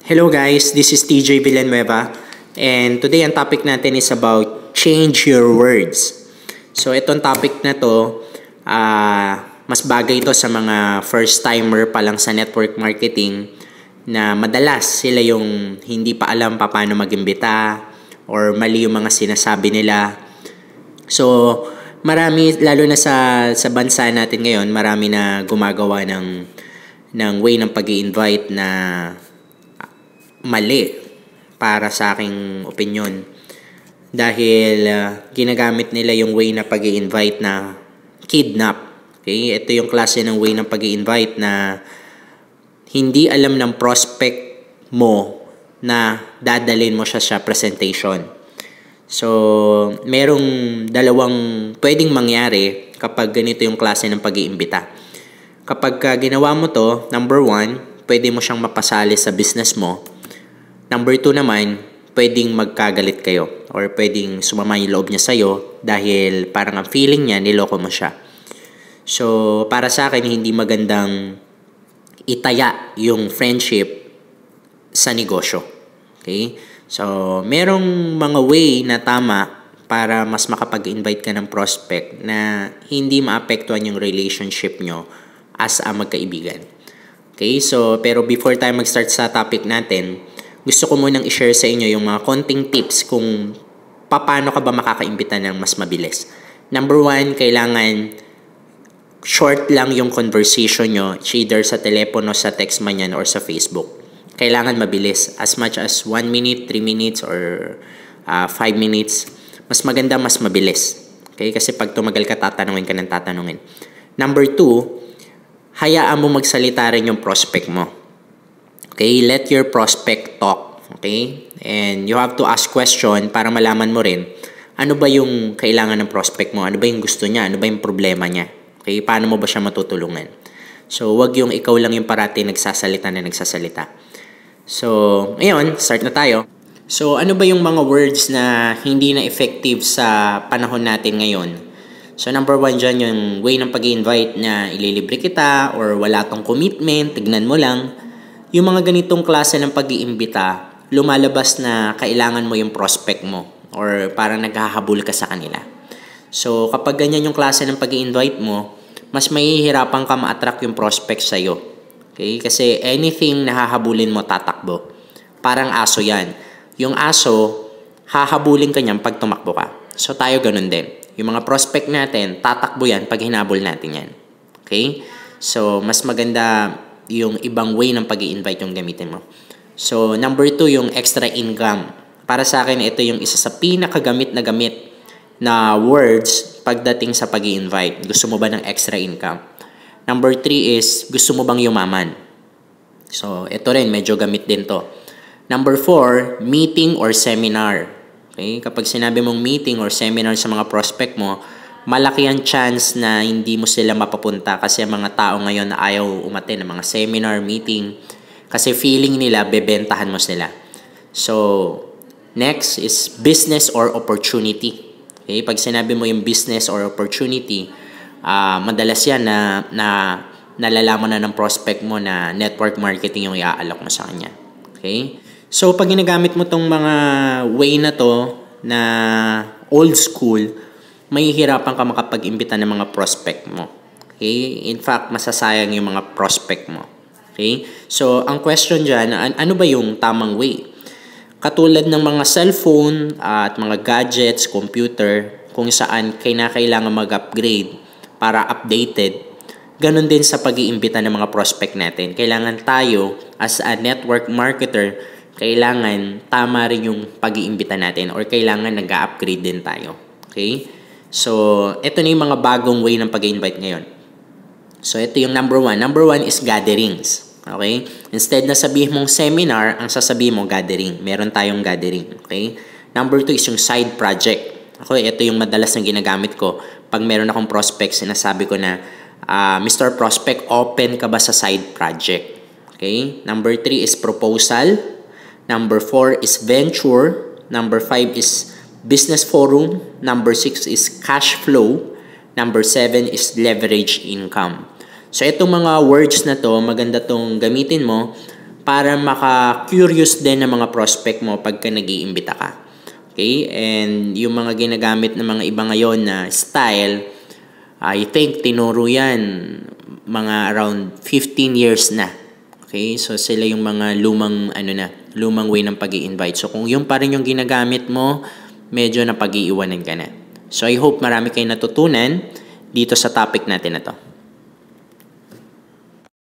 Hello guys, this is TJ Villanueva and today ang topic natin is about change your words. So itong topic na to, mas bagay ito sa mga first timer pa lang sa network marketing na madalas sila yung hindi pa alam paano mag-imbita or mali yung mga sinasabi nila. So marami, lalo na sa bansa natin ngayon, marami na gumagawa ng way ng pag-i-invite na mali para sa aking opinion dahil ginagamit nila yung way na pag-i-invite na kidnap. Okay? Ito yung klase ng way ng pag-i-invite na hindi alam ng prospect mo na dadalhin mo siya sa presentation. So, merong dalawang pwedeng mangyari kapag ganito yung klase ng pag-iimbita. Kapag ginawa mo to, number 1, pwede mo siyang mapasali sa business mo. Number 2 naman, pwedeng magkagalit kayo or pwedeng sumama yung loob niya sa'yo dahil parang ang feeling niya, niloko mo siya. So, para sa akin, hindi magandang itaya yung friendship sa negosyo. Okay? So, merong mga way na tama para mas makapag-invite ka ng prospect na hindi maapektuhan yung relationship nyo as a magkaibigan. Okay? So, pero before tayo mag-start sa topic natin, gusto ko munang i-share sa inyo yung mga konting tips kung paano ka ba makakaimbita ng mas mabilis. Number 1, kailangan short lang yung conversation nyo, either sa telepono, sa text man yan, or sa Facebook. Kailangan mabilis. As much as 1 minute, 3 minutes, or 5 minutes. Mas maganda, mas mabilis. Okay? Kasi pag tumagal ka, tatanungin ka ng tatanungin. Number 2, hayaan mo magsalita rin yung prospect mo. Okay, let your prospect talk. Okay? And you have to ask question para malaman mo rin ano ba yung kailangan ng prospect mo, ano ba yung gusto niya, ano ba yung problema niya. Okay? Paano mo ba siya matutulungan? So, wag yung ikaw lang yung parati nagsasalita. So, ngayon, start na tayo. So, ano ba yung mga words na hindi na effective sa panahon natin ngayon? So, number 1 dyan yung way ng pag-i-invite na ililibre kita or wala tong commitment, tignan mo lang. Yung mga ganitong klase ng pag-iimbita, lumalabas na kailangan mo yung prospect mo or parang naghahabol ka sa kanila. So, kapag ganyan yung klase ng pag-i-invite mo, mas mahihirapan ka ma-attract yung prospect sa'yo. Okay? Kasi anything na hahabulin mo, tatakbo. Parang aso yan. Yung aso, hahabulin ka niyan pag tumakbo ka. So, tayo ganun din. Yung mga prospect natin, tatakbo yan pag hinabol natin yan. Okay? So, mas maganda yung ibang way ng pag-i-invite yung gamitin mo. So, number 2, yung extra income. Para sa akin, ito yung isa sa pinakagamit na words pagdating sa pag-i-invite. Gusto mo ba ng extra income? Number 3 is, gusto mo bang yumaman? So, ito rin, medyo gamit din to. Number 4, meeting or seminar. Okay? Kapag sinabi mong meeting or seminar sa mga prospect mo, malaki ang chance na hindi mo sila mapapunta kasi ang mga tao ngayon na ayaw umattend ng mga seminar, meeting kasi feeling nila bebentahan mo sila. So, next is business or opportunity. Okay? Pag sinabi mo yung business or opportunity, madalas yan na nalalaman na ng prospect mo na network marketing yung i-aalok mo sa kanya. Okay? So, pag ginagamit mo tong mga way na to na old school, mahihirapan ka makapag-imbita ng mga prospect mo. Okay? In fact, masasayang yung mga prospect mo. Okay? So, ang question dyan, ano ba yung tamang way? Katulad ng mga cellphone at mga gadgets, computer, kung saan kailangan mag-upgrade para updated, ganun din sa pag-iimbita ng mga prospect natin. Kailangan tayo, as a network marketer, kailangan tama rin yung pag-iimbita natin or kailangan nag-upgrade din tayo. Okay? So, ito na yung mga bagong way ng pag-invite ngayon. So, ito yung number 1. Number 1 is gatherings. Okay? Instead na sabihin mong seminar, ang sasabihin mo gathering. Meron tayong gathering. Okay? Number 2 is yung side project. Okay? Ito yung madalas na ginagamit ko. Pag meron akong prospect, sinasabi ko na, Mr. Prospect, open ka ba sa side project? Okay? Number 3 is proposal. Number 4 is venture. Number 5 is business forum. Number 6 is cash flow. Number 7 is leverage income. So, itong mga words na to, maganda tong gamitin mo para maka-curious din ng mga prospect mo pagka nag-iimbita ka. Okay? And yung mga ginagamit ng mga iba ngayon na style, I think tinuro yan mga around 15 years na. Okay? So sila yung mga lumang way ng pag-i-invite. So kung yung pa rin yung ginagamit mo, medyo napag-iiwanan ka na. So I hope marami kayong natutunan dito sa topic natin na to.